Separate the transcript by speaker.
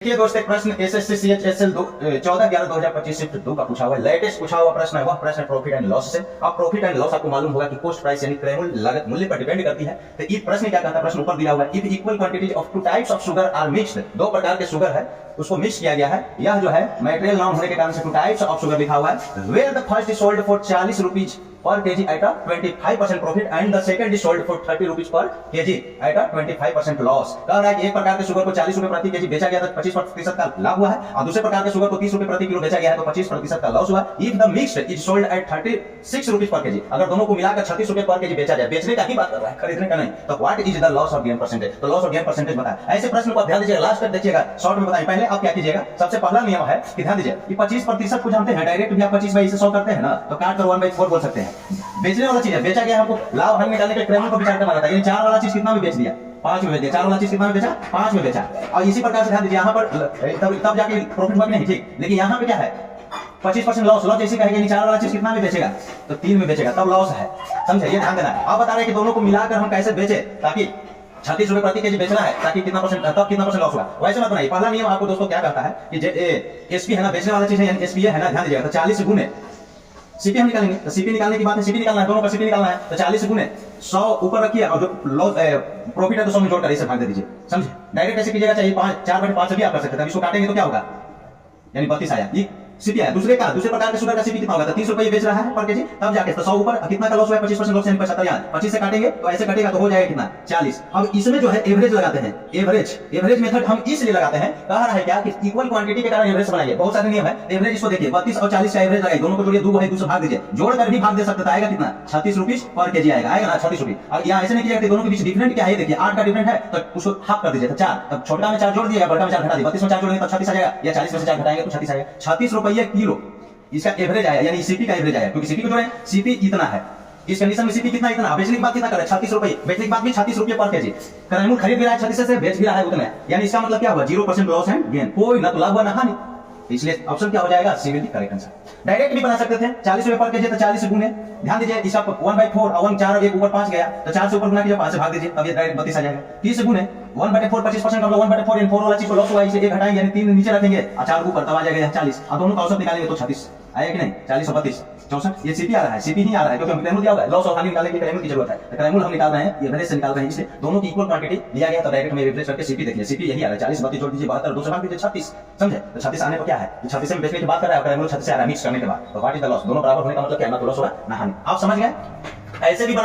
Speaker 1: देखिए दोस्त, एक प्रश्न एसएससी सीएचएसएल 14/11/2025 शिफ्ट 2 का पूछा हुआ है। लेटेस्ट पूछा हुआ प्रश्न है, वह प्रश्न है प्रॉफिट एंड लॉस से। अब प्रॉफिट एंड लॉस आपको मालूम होगा कि कॉस्ट प्राइस यानी क्रय मूल्य, लागत मूल्य पर डिपेंड करती है। तो ये प्रश्न क्या कहता है, प्रश्न ऊपर दिया हुआ है, if equal quantities of two types of sugar are mixed, दो प्रकार के शुगर है उसको मिक्स किया गया है। यह जो है मटेरियल नाउन होने के कारण से टू टाइप्स ऑफ शुगर लिखा हुआ है। Where the first is sold for 40 rupees per KG at a 25% profit and the second is sold for 30 rupees per KG at a 25% loss. कह रहा है कि एक प्रकार के शुगर को 40 रुपए प्रति केजी बेचा गया तो 25% का लाभ हुआ है, और दूसरे प्रकार के शुगर को 30 रुपए प्रति किलो बेचा गया है तो 25% का लॉस हुआ। If the mixed is sold at 36 rupees per KG, अगर दोनों को मिलाकर 36 रुपए पर केजी बेचा जाए, बेचने का ही बात कर रहा है, खरीदने का नहीं, तो what is the loss of gain percentage. तो लॉस ऑफ गेन परसेंटेज बताएं। ऐसे प्रश्न को ध्यान दीजिएगा, लास्ट तक देखिएगा, शॉर्ट में बताएं। पहले आप क्या कीजिएगा, सबसे पहला नियम है कि ध्यान दीजिए कि 25% को जानते हैं, डायरेक्ट भी आप 25/1 से सॉल्व करते हैं ना, तो काट कर 1/4 बोल सकते हैं। बेचने वाला चीज है, बेचा गया हमको, लाभ हानि निकालने के क्रम को विचार करना रहता है। यानी 4 वाला चीज कितना में बेच दिया, 5 में बेच दिया। 4 वाला चीज कितना में बेचा, 5 में बेचा। और इसी प्रकार से ध्यान दीजिए, यहाँ पर तब जाके प्रॉफिट हुआ नहीं, ठीक। लेकिन यहाँ पे क्या है, 25% लॉस। लॉस जैसे कहेंगे 4 वाला चीज कितना में बेचेगा, तो 3 में बेचेगा, तब लॉस है। समझे, ये ध्यान देना है। आप बता रहे हैं कि दोनों को मिलाकर हम कैसे बेचे, ताकि 36 रुपए प्रति केजी बेचना है, ताकि कितना परसेंट, तब कितना परसेंट लॉस हुआ, वैसे मत बनाइए। पहला नियम आपको दोस्तों क्या कहता है कि एसपी है ना, बेचने वाला चीज है, यानी एसपी है ना, ध्यान दीजिएगा। तो 40 गुने सीपी हम निकालेंगे, तो सीपी निकालने की बात है, सीपी निकालना है, दोनों का सीपी निकालना है, तो 40 गुने 100 ऊपर रखिए, और जो लॉस प्रॉफिट है तो 100 में जोड़कर इसे भाग दे दीजिए। समझे, डायरेक्ट ऐसे कीजिएगा, चाहिए 4/5 से भी आप कर सकते हैं। इसको काटेंगे तो क्या होगा, यानी 32 आया। ये सीपी है। दूसरे प्रकार के शुगर का सीपी कितना होगा, तो 30 रुपए बेच रहा है पर केजी, तब जाके तो 100 ऊपर कितना का लॉस हुआ, 25% लॉस, यानी 75। यहाँ 25 से काटेंगे तो ऐसे कटेगा तो हो जाएगा कितना, 40। अब इसमें जो है एवरेज लगाते हैं, एवरेज मेथड हम इसलिए लगाते हैं, कह रहा है क्या कि इक्वल क्वांटिटी के कारण एवरेज बनाइए। बहुत सारे नियम है, एवरेज इसको देखिए, 32 और 40 का एवरेज लगाइए, दोनों को जोड़िए, 2 है 2 से भाग दीजिए, जोड़कर भी भाग दे सकते, आएगा कितना, 36 रुपीज पर केजी आएगा ना, 36 रुपीज। और यहाँ ऐसे नहीं किया, दोनों के बीच डिफरेंट क्या है, देखिए 8 का डिफरेंट है, तो उसको हाफ कर दीजिए, तो 4, तब छोटा में 4 जोड़ दिएगा, बड़ा में 4 घटा दिए, 32 में 4 जोड़ेंगे तो 36 आ जाएगा, या 40 में से 4 घटाएंगे तो 36 आएगा। 36 रुपये किलो इसका एवरेज आया, यानी सीपी का एवरेज आया, क्योंकि सीपी को जोड़े, सीपी इतना है, इस कंडीशन में सीपी कितना, इतना। बेचने की बात कितना करे, 36 रुपए, बेचने की बात भी 36 रुपए पर केजी। क्रय खरीद भी रहा है 36 से, बेच भी रहा है उतना, यानी इसका मतलब क्या हुआ, 0% लॉस एंड गेन, कोई ना तो लाभ हुआ ना हानि। इसलिए ऑप्शन क्या हो जाएगा, C will be correct answer. Direct भी बना सकते थे, 40 रुपए पर केजी, तो 40 गुने, ध्यान दीजिए इसका 1/4 और 1 4 1 ऊपर 5 गया, तो 4 से ऊपर गुना कीजिए, 5 से भाग दीजिए, तब ये डायरेक्ट 32 आ जाएगा। 30 गुने 1/4 25% का 1/4, यानी 4 वाला चीज को लॉस हुआ, इसे 1 घटाएंगे, यानी 3 नीचे रखेंगे और 4 ऊपर, तब आ जाएगा 40। और दोनों का औसत निकालेंगे तो 36 आया कि नहीं, 40 और 32 64। ये सीपी आ रहा है, सीपी ही आ रहा है, क्योंकि हम क्रय मूल्य दिया हुआ है, लॉस और हानि निकालने के लिए क्रय मूल्य की जरूरत है, तो क्रय मूल्य हम निकाल रहे हैं, एवरेज से निकाल रहे हैं, इसलिए दोनों की इक्वल क्वांटिटी दिया गया, तो डायरेक्ट हमें रिप्लेस करके सीपी देखिए, सीपी यही आ रहा है, 40 32 जोड़ दीजिए, 72 2 से भाग दीजिए, 36। समझे, तो 36 आने को क्या है, 36 से बेचने की बात कर रहा है, क्रय मूल्य 36 से आ रहा है मिक्स करने के बाद, तो व्हाट इज द लॉस, दोनों बराबर होने का मतलब क्या, ना तो लॉस होगा ना हानि। आप समझ गए, ऐसे भी